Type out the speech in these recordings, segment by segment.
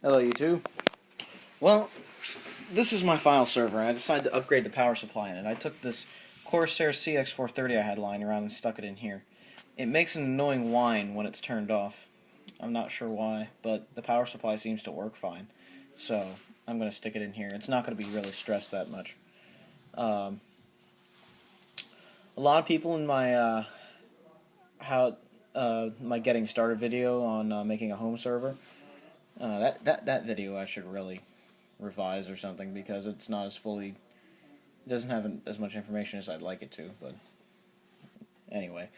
Hello YouTube. Well, this is my file server, and I decided to upgrade the power supply in it. I took this Corsair CX430 I had lying around and stuck it in here. It makes an annoying whine when it's turned off. I'm not sure why, but the power supply seems to work fine. So, I'm going to stick it in here. It's not going to be really stressed that much. A lot of people in my my getting started video on making a home server, that video I should really revise or something, because it's not as fully, it doesn't have as much information as I'd like it to. But anyway,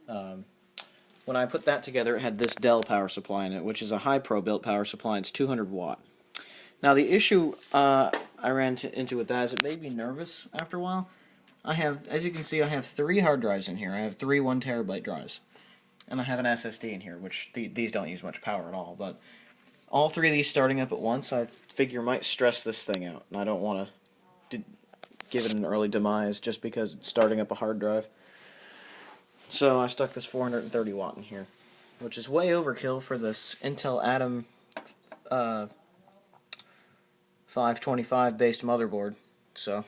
when I put that together, it had this Dell power supply in it, which is a Hi-Pro built power supply. It's 200 watt. Now the issue I ran into with that is it made me nervous after a while. I have, as you can see, I have 3 hard drives in here. I have 3 1 terabyte drives, and I have an SSD in here, which these don't use much power at all. But all 3 of these starting up at once, I figure might stress this thing out, and I don't want to give it an early demise just because it's starting up a hard drive. So I stuck this 430 watt in here, which is way overkill for this Intel Atom 525 based motherboard. So,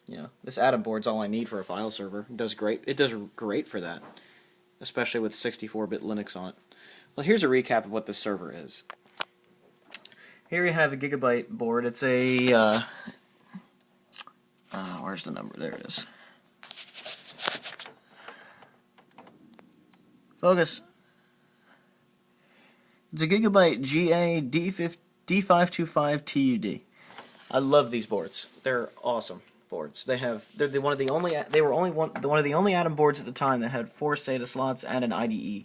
you know, this Atom board's all I need for a file server. It does great. It does great for that, especially with 64-bit Linux on it. Well, here's a recap of what this server is. Here you have a gigabyte board. It's a where's the number? There it is. Focus. It's a Gigabyte GA D525 TUD. I love these boards. They're awesome boards. They're one of the only Atom boards at the time that had 4 SATA slots and an IDE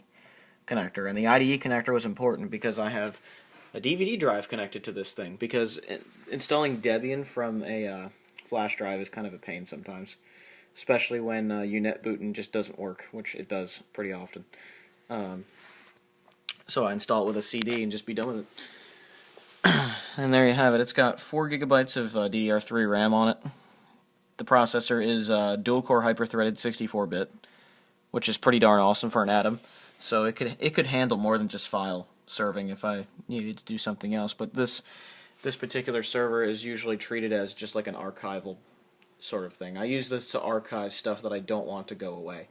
connector. And the IDE connector was important because I have a DVD drive connected to this thing, because installing Debian from a flash drive is kind of a pain sometimes, especially when UNetbootin just doesn't work, which it does pretty often. So I install it with a CD and just be done with it. And there you have it. It's got 4 gigabytes of DDR3 RAM on it. The processor is dual-core hyper-threaded 64-bit, which is pretty darn awesome for an Atom. So it could handle more than just file serving if I needed to do something else. But this particular server is usually treated as just like an archival sort of thing. I use this to archive stuff that I don't want to go away.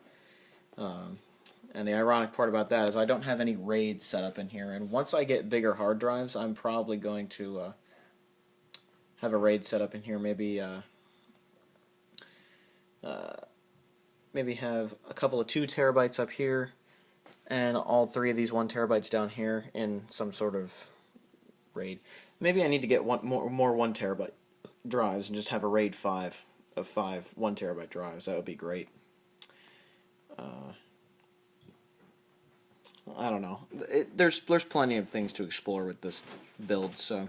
And the ironic part about that is I don't have any RAID set up in here, and once I get bigger hard drives, I'm probably going to have a RAID set up in here. Maybe maybe have a couple of 2 terabytes up here, and all 3 of these 1 terabytes down here in some sort of RAID. Maybe I need to get more 1 terabyte drives and just have a RAID 5 of 5 1 terabyte drives. That would be great. I don't know. There's plenty of things to explore with this build, so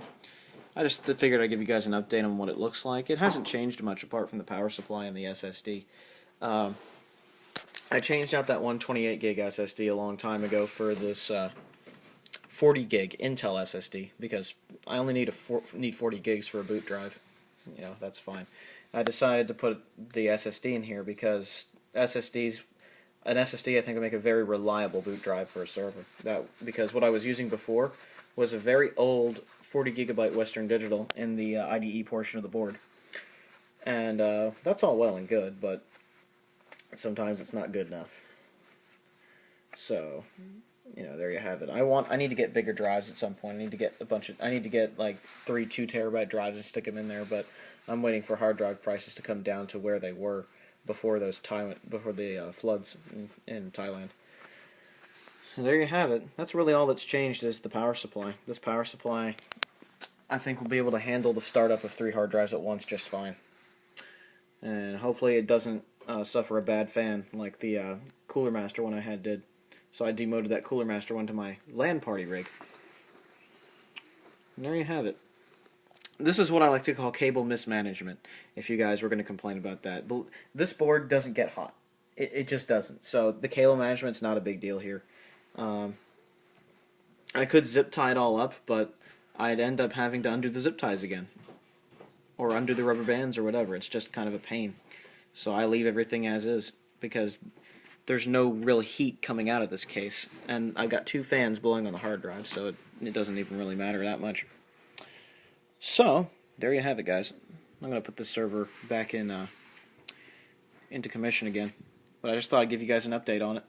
I just figured I'd give you guys an update on what it looks like. It hasn't changed much apart from the power supply and the SSD. I changed out that 128 gig SSD a long time ago for this 40 gig Intel SSD, because I only need 40 gigs for a boot drive. You know, that's fine. I decided to put the SSD in here because an SSD I think would make a very reliable boot drive for a server. Because what I was using before was a very old 40 gigabyte Western Digital in the IDE portion of the board. And that's all well and good, but sometimes it's not good enough. So, you know, there you have it. I need to get bigger drives at some point. I need to get like 3 2 terabyte drives and stick them in there, but I'm waiting for hard drive prices to come down to where they were before the floods in Thailand. So there you have it. That's really all that's changed, is the power supply. This power supply, I think, will be able to handle the startup of 3 hard drives at once just fine. And hopefully it doesn't suffer a bad fan like the Cooler Master one I had did. So I demoted that Cooler Master one to my LAN party rig. And there you have it. This is what I like to call cable mismanagement, if you guys were going to complain about that. But this board doesn't get hot. It just doesn't. So the cable management's not a big deal here. I could zip tie it all up, but I'd end up having to undo the zip ties again, or undo the rubber bands or whatever. It's just kind of a pain. So I leave everything as is, because there's no real heat coming out of this case, and I've got 2 fans blowing on the hard drive, so it doesn't even really matter that much. So there you have it, guys. I'm going to put this server back in into commission again, but I just thought I'd give you guys an update on it.